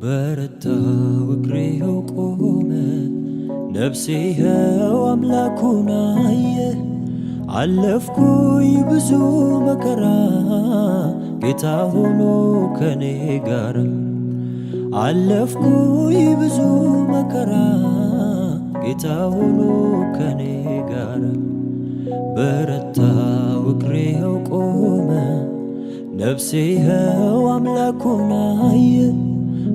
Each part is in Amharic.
በረታው እግሬው ቆመ ነፍሴ ሕያው አምላኩን አየ። አለፍኩኝ ብዙ መከራ ጌታ ሆኖ ከኔ ጋር አለፍኩኝ ብዙ መከራ ጌታ ሆኖ ከኔ ጋር በረታው እግሬው ቆመ ነፍሴ ሕያው አምላኩን አየ።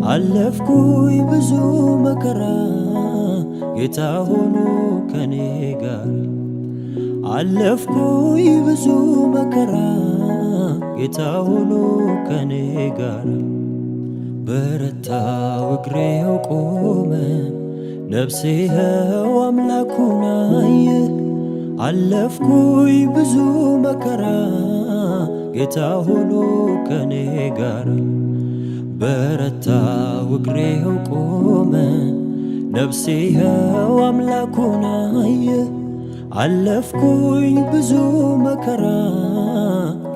አለፍኩኝ ብዙ መከራ ጌታ ሆኖ ከኔ ጋር አለፍኩኝ ብዙ መከራ ጌታ ሆኖ ከኔ ጋር በረታው እግሬው ቆመ ነፍሴ ሕያው አምላኩን አየ። አለፍኩኝ ብዙ መከራ ጌታ ሆኖ ከኔ ጋር በረታው እግሬው ቆመ ነፍሴ ሕያው አምላኩን አየ። አለፍኩኝ ብዙ መከራ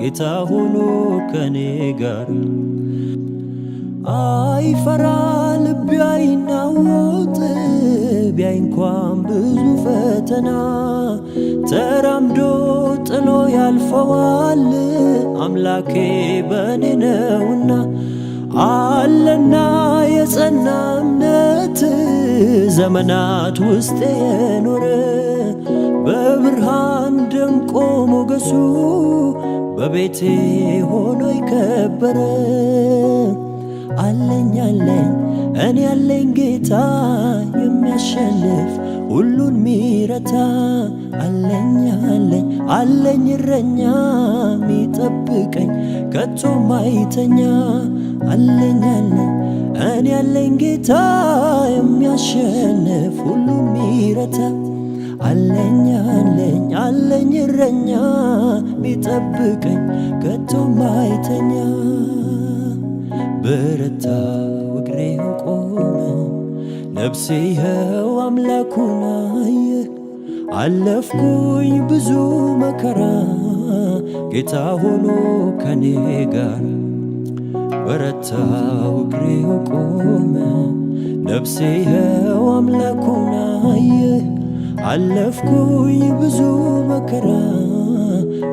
ጌታ ሆኖ ከኔ ጋር አይፈራ ልቤ አይናወጥ ቢያይ እንኳን ብዙ ፈተና ተራምዶ ጥሎ ያልፈዋል አምላኬ በኔ ነውና። አለና የጸና እምነት ዘመናት ውስጥ የኖረ በብርሃን ደምቆ ሞገሱ በቤቴ ሆኖ የከበረ አለኝ እኔ ያለኝ ጌታ የሚያሸንፍ ሁሉን ሚረታ አለኝ እረኛ ሚጠብቀኝ ከቶ ማይተኛ አለኝ እኔ ያለኝ ጌታ የሚያሸንፍ ሁሉን ሚረታ አለኝ እረኛ ሚጠብቀኝ ከቶ ማይተኛ በረታው እግሬው ቆመ ነፍሴ ሕያው አምላኩን አየ። አለፍኩኝ ብዙ መከራ ጌታ ሆኖ ከኔ ጋር በረታው እግሬው ቆመ ነፍሴ ሕያው አምላኩን አየ። አለፍኩኝ ብዙ መከራ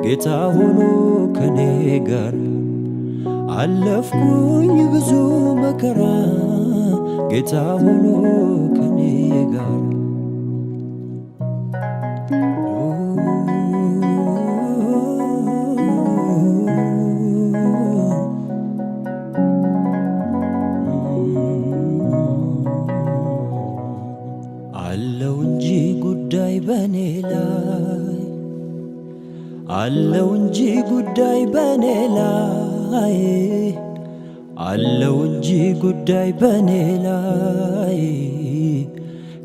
ጌታ ሆኖ ከኔ ጋር አለፍኩኝ ብዙ መከራ ጌታ ሆኖ ከኔ ጋር አለው እንጂ ጉዳይ በኔ ላይ አለው እንጂ ጉዳይ በኔ ላይ አለው እንጂ ጉዳይ በኔ ላይ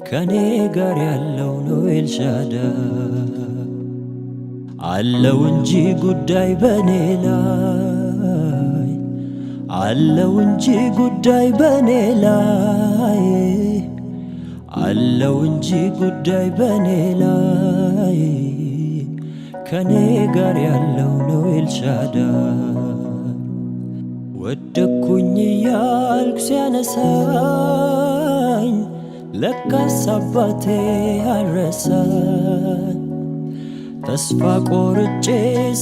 ከኔ ጋር ያለው ነው ኤልሻዳይ። አለው እንጂ ጉዳይ በኔ ላይ አለው እንጂ ጉዳይ በኔ ላይ አለው እንጂ ጉዳይ በኔ ላይ ከኔ ጋር ያለው ነው ኤልሻዳይ። ወደኩኝ እያልኩ ሲያነሳኝ ለካስ አባቴ አልረሳኝ። ተስፋ ቆርጬ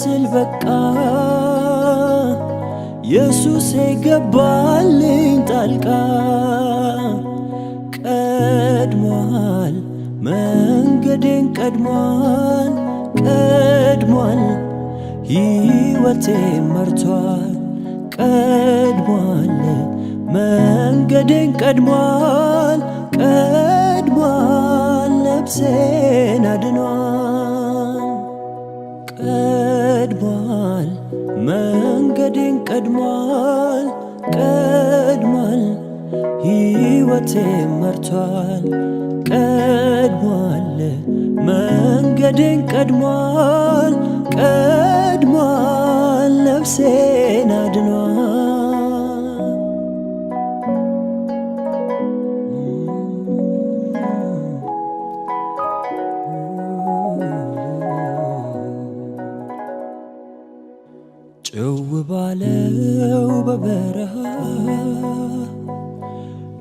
ስል በቃ ኢየሱሴ ገባልኝ ጣልቃ። ቀድሟል መንገዴን ቀድሟል ሕይወቴ መርቷል ቀድሟል መንገዴን ቀድሟል ነፍሴን አድኗል። ቀድሟል መንገዴን ቀድሟል ሕይወቴ መርቷል ቀድሟል መንገዴን ቀድሟል ነፍሴን አድኗል። ጭው ባለው በበረሃ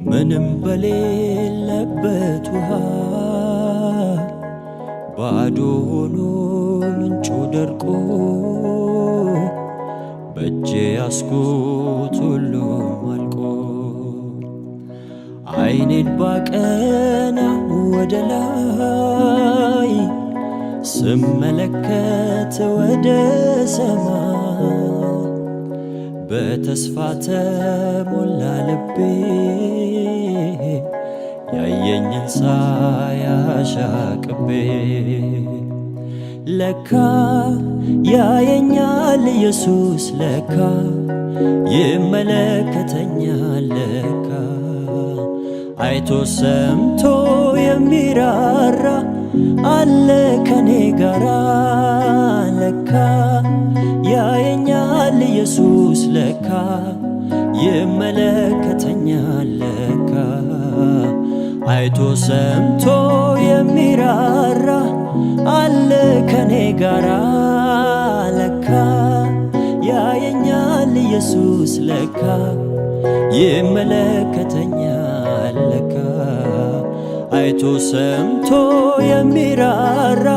ምንም በሌለበት ውሃ ባዶ ሆኖ ምንጩ ደርቆ በእጄ ያስኩት ሁሉም አልቆ ዓይኔን ባቀና ወደ ላይ ስመለከት ወደ ሰማይ በተስፋ ተሞላ ልቤ ያየኝን ሳያሻቅቤ ለካ ያየኛል ኢየሱስ ለካ ይመለከተኛል ለካ አይቶ ሰምቶ የሚራራ አለ ከኔ ጋራ ለካ ያየኛል ኢየሱስ ለካ ይመለከተኛል ለካ አይቶ ሰምቶ የሚራራ አለ ከኔ ጋራ ለካ ያየኛል ኢየሱስ ለካ ይመለከተኛል ለካ አይቶ ሰምቶ የሚራራ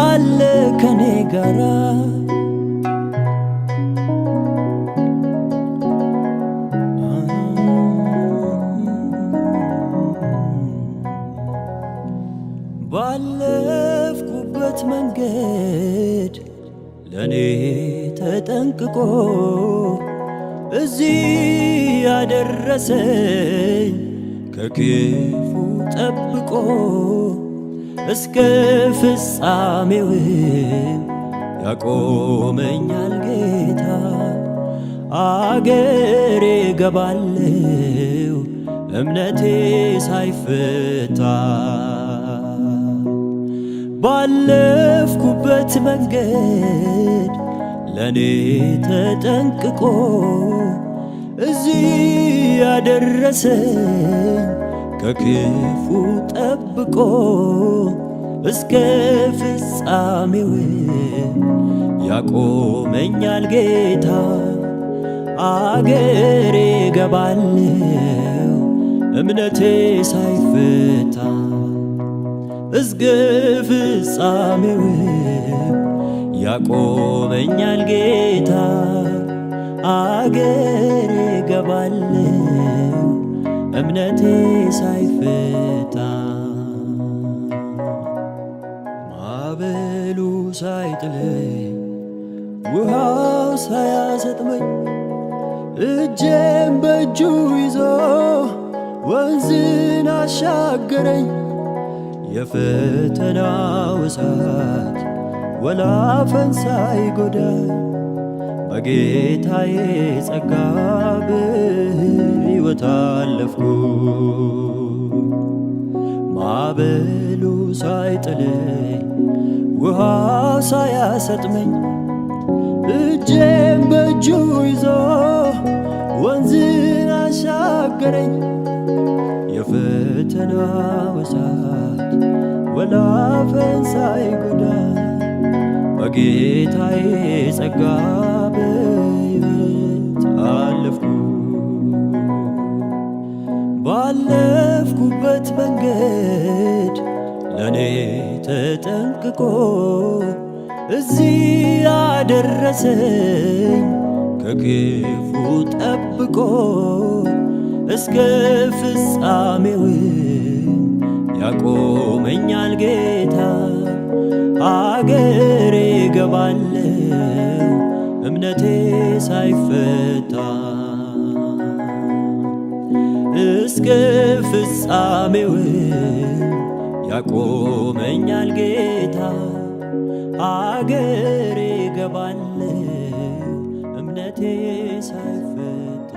አለ ከኔ ጋራ ባለፍኩበት መንገድ ለኔ ተጠንቅቆ እዚህ ያደረሰኝ ከክፉ ጠብቆ እስከ ፍጻሜውም ያቆመኛል ጌታ አገሬ ገባለው እምነቴ ሳይፈታ ባለፍኩበት መንገድ ለኔ ተጠንቅቆ እዚህ ያደረሰኝ ከክፉ ጠብቆ እስከ ፍጻሜው ያቆመኛል ጌታ አገሬ ገባለው እምነቴ ሳይፈታ እስከ ፍጻሜው ያቆመኛል ጌታ አገሬ ገባለው እምነቴ ሳይፈታ ማዕበሉ ሳይጥለኝ ውሃው ሳያሰጥመኝ እጄን በእጁ ይዞ ወንዝን አሻገረኝ የፈተናው እሳት ወላፈን ሳይጎዳኝ በጌታዬ ጸጋ በሕይወት አለፍኩ ማዕበሉ ሳይጥለኝ ውሃው ሳያሰጥመኝ እጄን በእጁ ይዞ ወንዝን አሻገረኝ የፈተናው እሳት ወላፈን ሳይጎዳኝ በጌታዬ ጸጋ በሕይወት አለፍኩ ባለፍኩበት መንገድ ለኔ ተጠንቅቆ እዚህ ያደረሰኝ ከክፉ ጠብቆ እስከ ፍጻሜው ያቆመኛል ጌታ አገሬ ገባለው እምነቴ ሳይፈታ እስከ ፍጻሜው ያቆመኛል ጌታ አገሬ ገባለው እምነቴ ሳይፈታ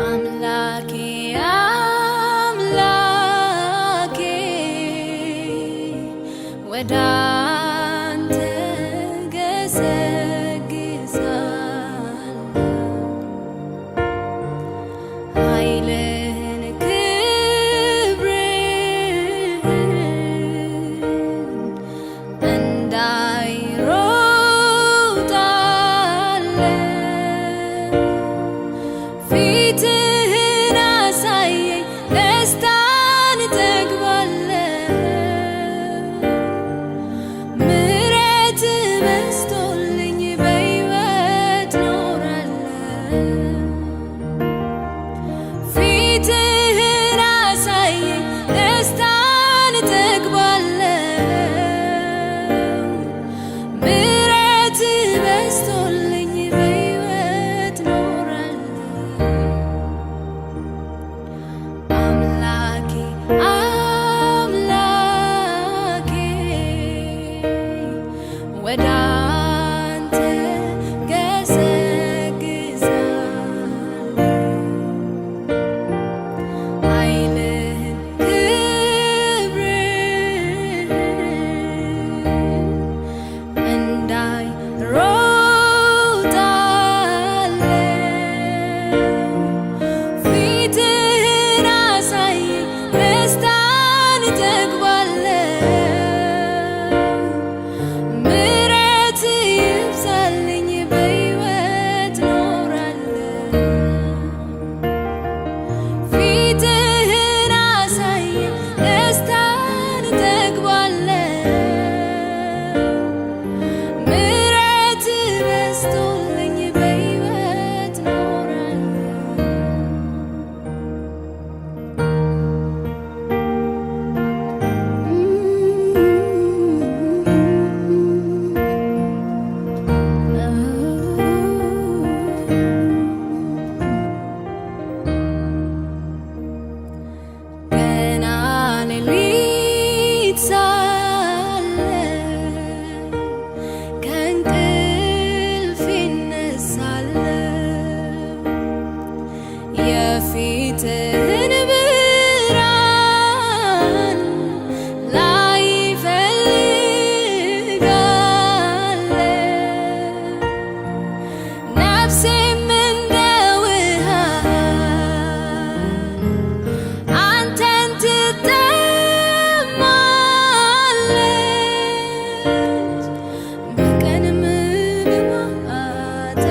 አምላኬ አምላኬ ወደ ወደ አንተ ገሰግሳለሁ ኃይልህን ክብርህን እንዳይ የፊትህን ብርሃን ላይ እፈልጋለሁ ነፍሴም እንደ ውሃ አንተን ትጠማለች በቀንም በማታ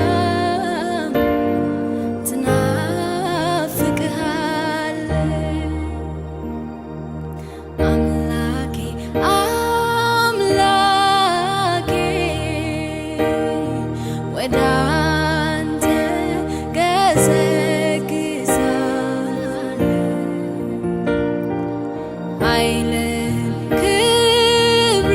ወደ አንተ ገሰግሳለሁ ኃይልህን ክብርህን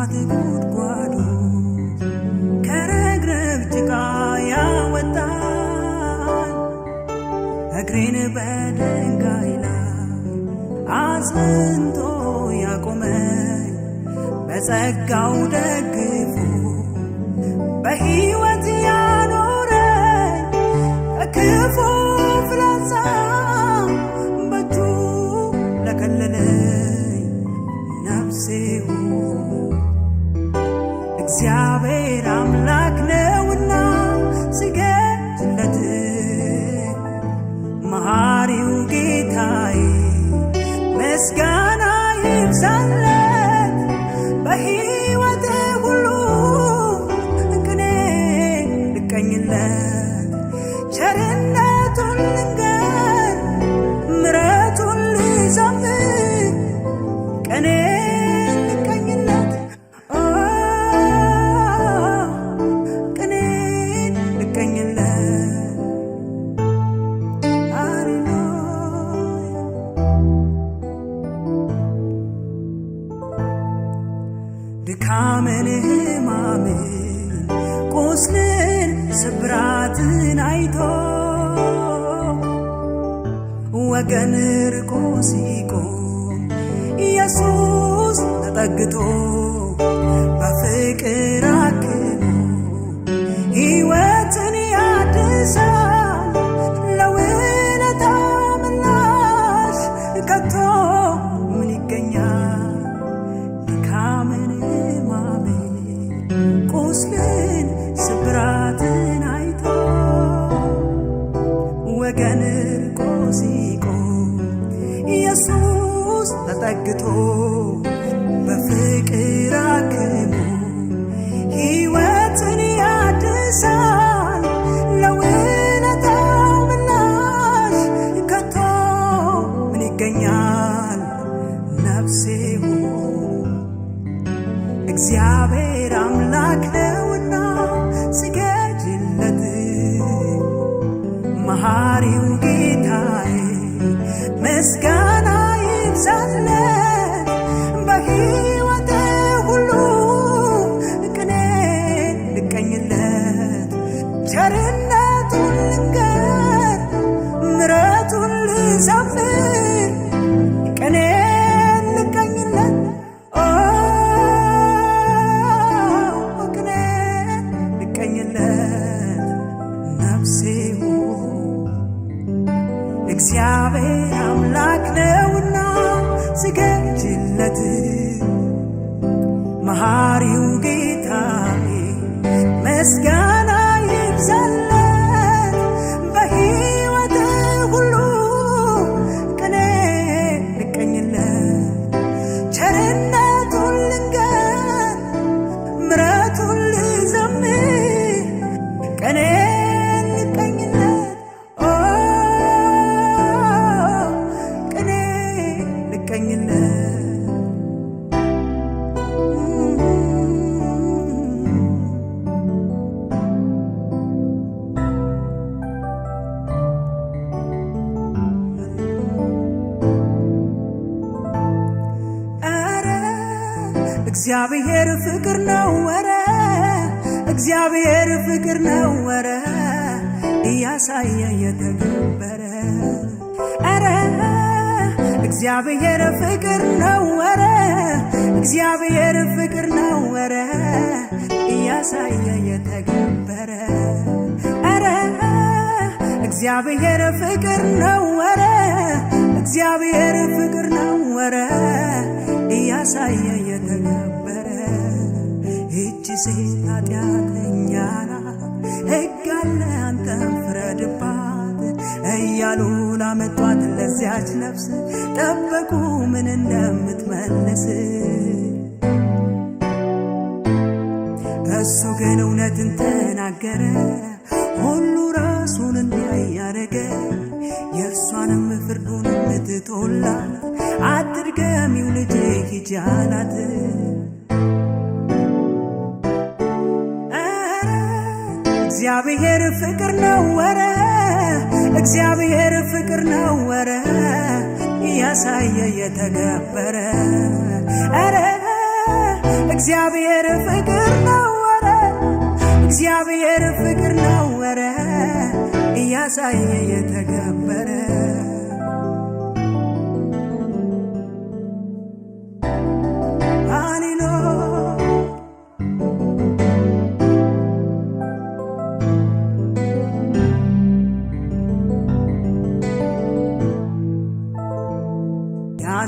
ከጥፋት ጉድጓዱ ከረግረግ ጭቃ ያወጣኝ እግሬን በድንጋይ ላይ አጽንቶ ያቆመኝ በጸጋው ደግፎ በሕይወት ያኖረኝ ከክፉ ፍላጻ በእጁ ለከለለኝ ነፍሴ እግዚአብሔር አምላክ ነውና ስገድለት መሐሪው ጌታዬ ምስጋና ይብዛለት በሕይወቴ ሁሉ ቅኔ ልቀኝለት ቸርነቱን ልንገር ምሕረቱን ልዘምር ቅኔ ልቀኝለት ቅኔ ልቀኝለት ሃሌሉያ ድካምን ሕማምን ቁስልን ስብራትን አይቶ ወገን ርቆ ሲቆም ኢየሱስ ተጠግቶ በፍቅር አክሞ ሕይወትን ያድሳል ለውለታ ምላሽ ከቶ ምን ይገኛል ድካምን ሕማምን ቁስልን ስብራትን አይቶ ወገን ርቆ ሲቆም ኢየሱስ ተጠግቶ በፍቅር አክሞ ሕይወትን ያድሳል ለውለታው ምላሽ ከቶ ምን ይገኛል ነፍሴ እግዚአብሔር አምላክ ነውና ስገድለት መሐሪው ጌታዬ ምስጋና ይብዛለት በሕይወቴ ሁሉ ቅኔ ልቀኝለት ቸርነቱን ልንገር ምሕረቱን ልዘምር ቅኔ ልቀኝለት ቅኔ ልቀኝለት ነፍሴ እግዚአብሔር አምላክ ነውና ስገድለት መሐሪው ጌታዬ ምስጋና ይብዛለት በሕይወቴ ሁሉ ቅኔ ልቀኝለት ቸርነቱን ልንገር ምሕረቱን ልዘምር ቅኔ ልቀኝለት ቅኔ ልቀኝለት እግዚአብሔር ፍቅር ነው ወረ እግዚአብሔር ፍቅር ነው ወረ እያሳየ የተገበረ አረ እግዚአብሔር ፍቅር ነው ወረ እግዚአብሔር ፍቅር ነው ወረ እያሳየ የተገበረ አረ እግዚአብሔር ፍቅር ነው ወረ እግዚአብሔር ፍቅር ነው ወረ እያሳየ የተገበረ ይህች ሴት ኃጢአተኛ ናት ሕግ አለ አንተም ፍረድባት እያሉ ላመጧት ለዚያች ነፍስ ጠበቁ ምን እንደምትመልስ እሱ ግን እውነትን ተናገረ ሁሉ ራሱን እንዲያይ ያረገ የእርሷንም ፍርዱንም ትቶላት አትድገሚው ልጄ ሂጂ አላት እግዚአብሔር ፍቅር ነው ወረ እግዚአብሔር ፍቅር ነው ወረ እያሳየ የተገበረ አረ እግዚአብሔር ፍቅር ነው ወረ እግዚአብሔር ፍቅር ነው ወረ እያሳየ የተገበረ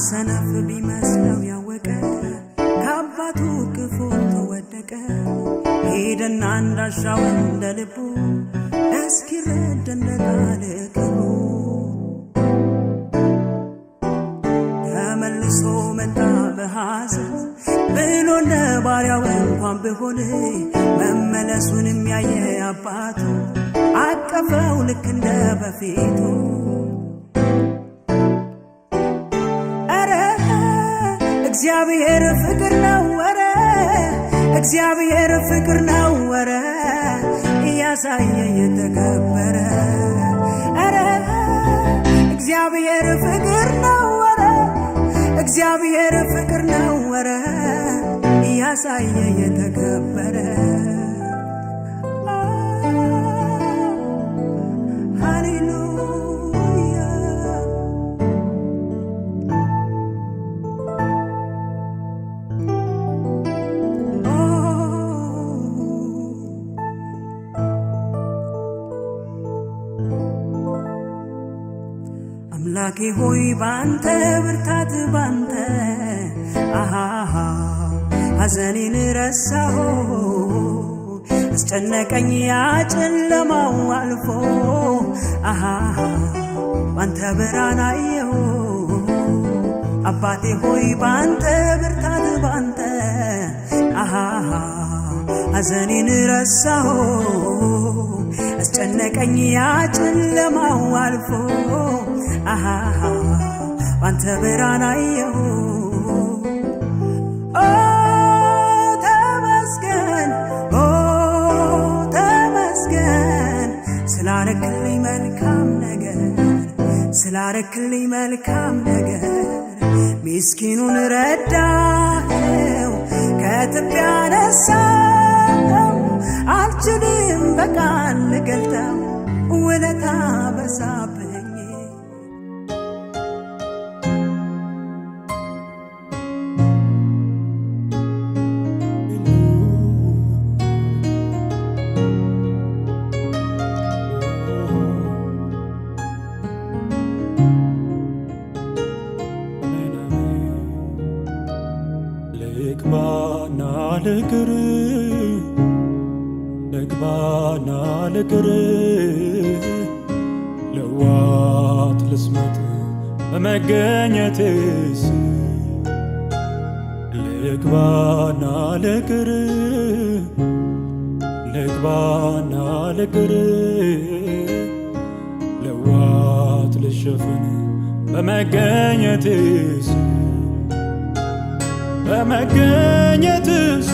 ሰነፍ ቢመስለው ያወቀ ከአባቱ ክፉ ተወደቀ ሄደና እንዳሻው እንደ ልቡ እስኪረድ እንደ ቃል ክቡ ተመልሶ መጣ በሐዘን ብሎ እንደ ባሪያው እንኳን ቢሆን መመለሱን የሚያየ አባቱ አቀፈው ልክ እንደ በፊቱ እግዚአብሔር ፍቅር ነው ወረ እግዚአብሔር ፍቅር ነው ወረ እያሳየ የተገበረ አረ እግዚአብሔር ፍቅር ነው ወረ እግዚአብሔር ፍቅር ነው ወረ እያሳየ የተገበረ አምላኬ ሆይ ባንተ ብርታት ባንተ አሃሃ ሐዘኔን ረሳሁ አስጨነቀኝ ያ ጨለማው አልፎ አሃሃ ባንተ ብርሃን አየሁ አባቴ ሆይ ባንተ ብርታት ባንተ አሃሃ ሐዘኔን ረሳሁ አስጨነቀኝ ያ ጨለማው አልፎ አሃሃ ባንተ ብርሃን አየሁ ተመስገን ተመስገን ስላረክልኝ መልካም ነገር ስላረክልኝ መልካም ነገር ምስኪኑን ረዳኸው ከትቢያ አነሳኸው አልችልም በቃል ልገልጠው ውለታ በዛብኝ ልግባና ልቅር ለዋት ልስመት በመገኘትስ ልግባና ልቅር ልግባና ልቅር ለዋት ልሸፍን በመገኘትስ በመገኘትስ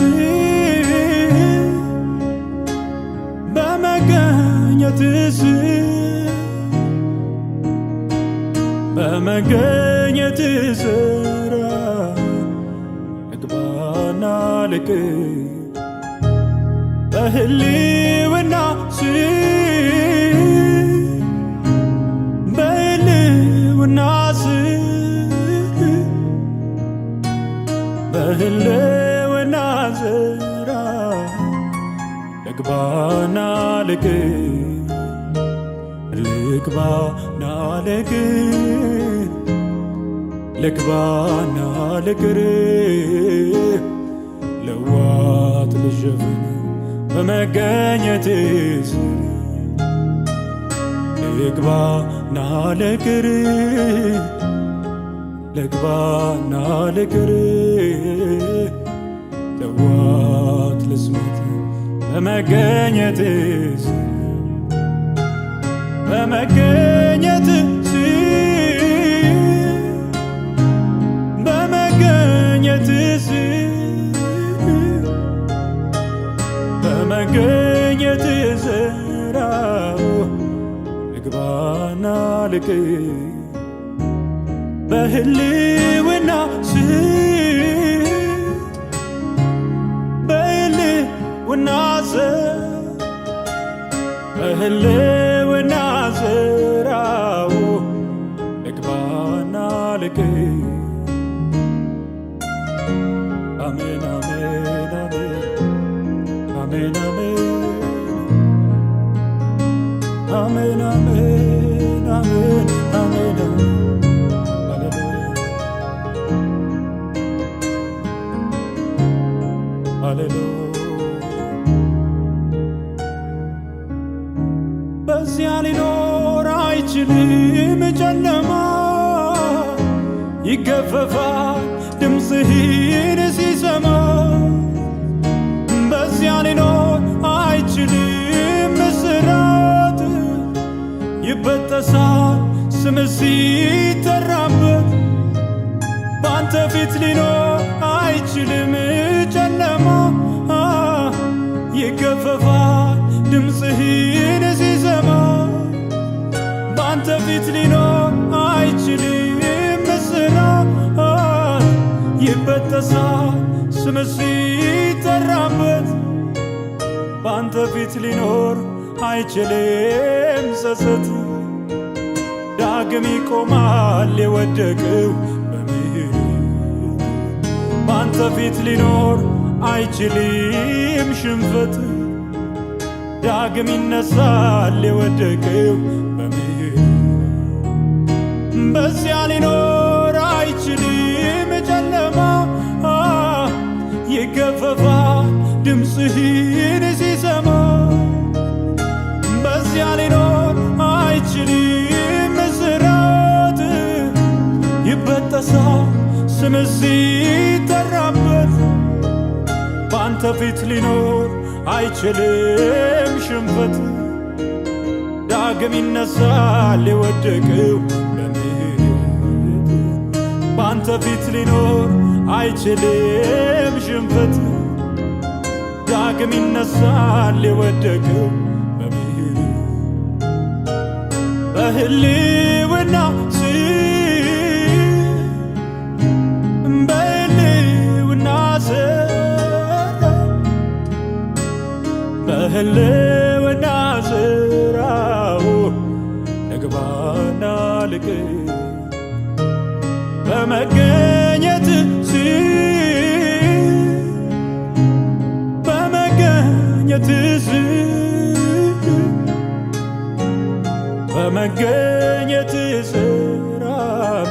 በመገኘትስ በመገኘትስ ልግባና ልቅር በህልውና በህልውና በህልውና ስራ ልግባና ልቅር ልግባና ልቅር ልግባና ልቅር ለዋት ልሸፍን በመገኘትስ ልግባና ልቅር ልግባና ልቅር ለዋት ልስመት በመገኘትስ በመገኘትስ በመገኘትስ በመገኘትስ ልግባና ልቅር በህልውና በህልውና ስራው ልግባና ልቅር አሜን አሜን አሜን አሜን አሜን አሜን አሜን ሃሌሉያ በዚያ ሊኖር አይችልም ጨለማ ይገፈፋል ድምፅህን ሲሰማ በዚያ ሊኖር አይችልም እስራት ይበጠሳል ስምህ ሲጠራበት በአንተ ፊት ሊኖር አይችልም ጨለማ ይገፈፋል ድምፅህን ሲሰማ በአንተ ፊት ሊኖር አይችልም እስራት ይበጠሳል ስምህ ሲጠራበት በአንተ ፊት ሊኖር አይችልም ጸጸት ዳግም ይቆማል የወደቀው በምህረት በአንተ ፊት ሊኖር አይችልም ሽንፈት ዳግም ይነሳል የወደቀው በምህረት በዚያ ሊኖር አይችልም ጨለማ ይገፈፋል ድምፅህን ሲሰማ በዚያ ሊኖር አይችልም እስራት ይበጠሳል ስምህ ሲጠራበት በአንተ ፊት ሊኖር አይችልም ሽንፈት ዳግም ይነሳል የወደቀው በምህረት በአንተ ፊት ሊኖር አይችልም ሽንፈት ዳግም ይነሳል የወደቀው በምህረት በህልውና በህልውና ስራው ልግባና ልቅር በመገኘት በመገኘት ስራው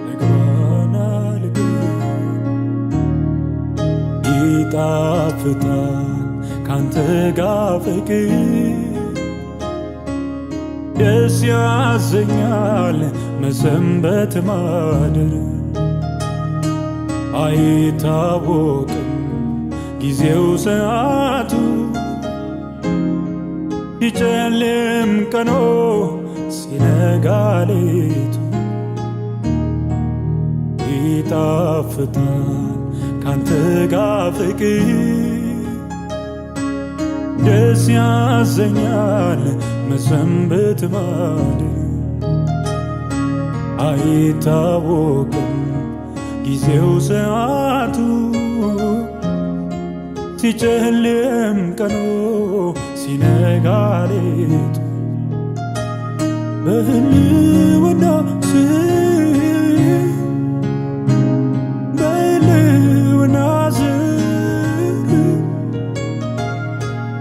ልግባና ልቅር ይጣፍጣል ካንተ ጋር ፍቅር ደስ ያሰኛል መሰንበት ማደር አይታወቅም ጊዜው ሰዓቱ ሲጨልም ቀኖ ሲነጋ ሌቱ ይጣፍጣል ካንተ ጋር ፍቅር ደስ ያሰኛል መሰንበት ማደር አይታወቅም ጊዜው ሰዓቱ ሲጨልም ቀኖ ሲነጋ ሌቱ በህልውና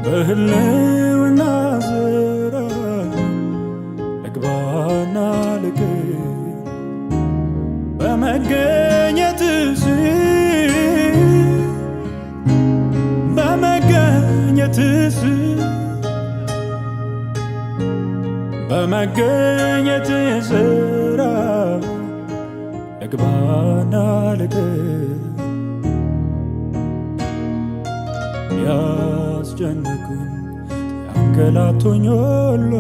በህልውና ስራው ልግባና ልቅር በመገኘት ስራው ልግባና ልቅር ያስጨነቁኝ ያንገላቱኝ ሁሉ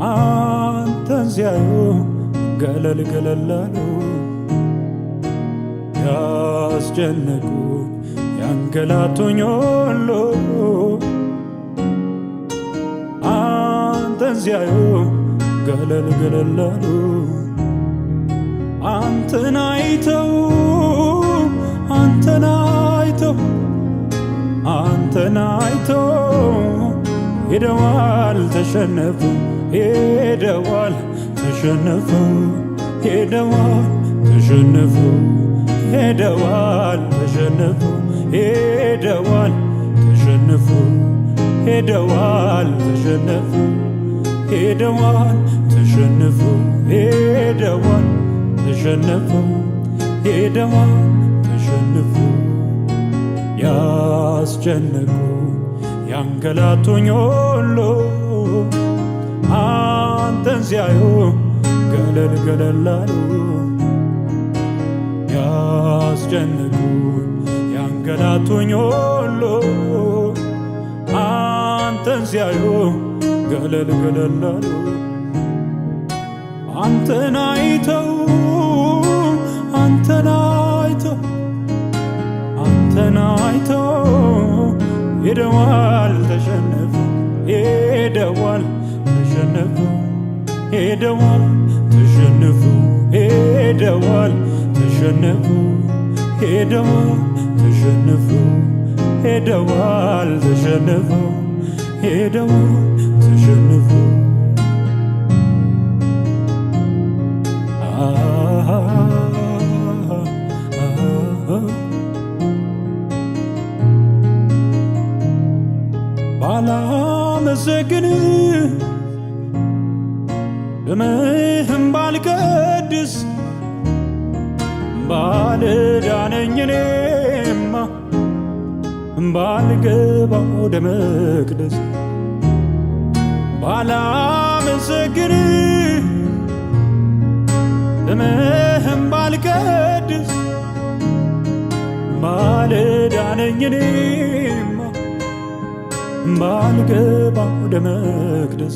አንተን ሲያዩ ገለል ገለል አሉ ያስጨነቁኝ ያንገላቱኝ ሁሉ አንተን ሲያዩ ገለል ገለል አሉ አንተን አይተው አንተን አይተው ሄደዋል ተሸነፉ ሄደዋል ተሸነፉ ሄደዋል ተሸነፉ ሄደዋል ተሸነፉ ሄደዋል ተሸነፉ ሄደዋል ተሸነፉ ሄደዋል ተሸነፉ ሄደዋል ተሸነፉ ሄደዋል ተሸነፉ ያስጨነቁ ያንገላቱኝ ሁሉ አንተን ሲያዩ ገለል ገለል አሉ። ያስጨነቁ ያንገላቱኝ ሁሉ አንተን ሲያዩ ገለል ገለል አሉ። አንተን አይተው አንተን አይተው አንተን አይተው ሄደዋል ተሸነፉ ሄደዋል ተሸነፉ ሄደዋል ተሸነፉ ሄደዋል ተሸነፉ ሄደዋል ተሸነፉ ሄደዋል ተሸነፉ ሄደዋል ተሸነፉ ባላመሰግን ደምህም ባልቀድስ ባልዳነኝ እኔማ ባልገባ ወደ መቅደስ ባላመሰግን ደምህም ባልቀድስ ባልዳነኝ እኔማ ባልገባ ወደ መቅደስ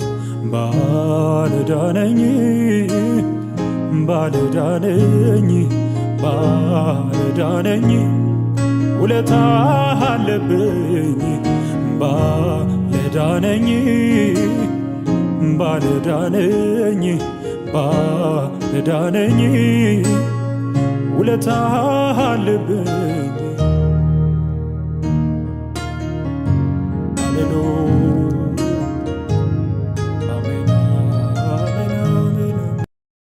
ባልዳነኝ ባልዳነኝ ባልዳነኝ ውለታ አለብኝ ባልዳነኝ ባልዳነኝ ባልዳነኝ ውለታ አለብኝ። ሃሌሉያ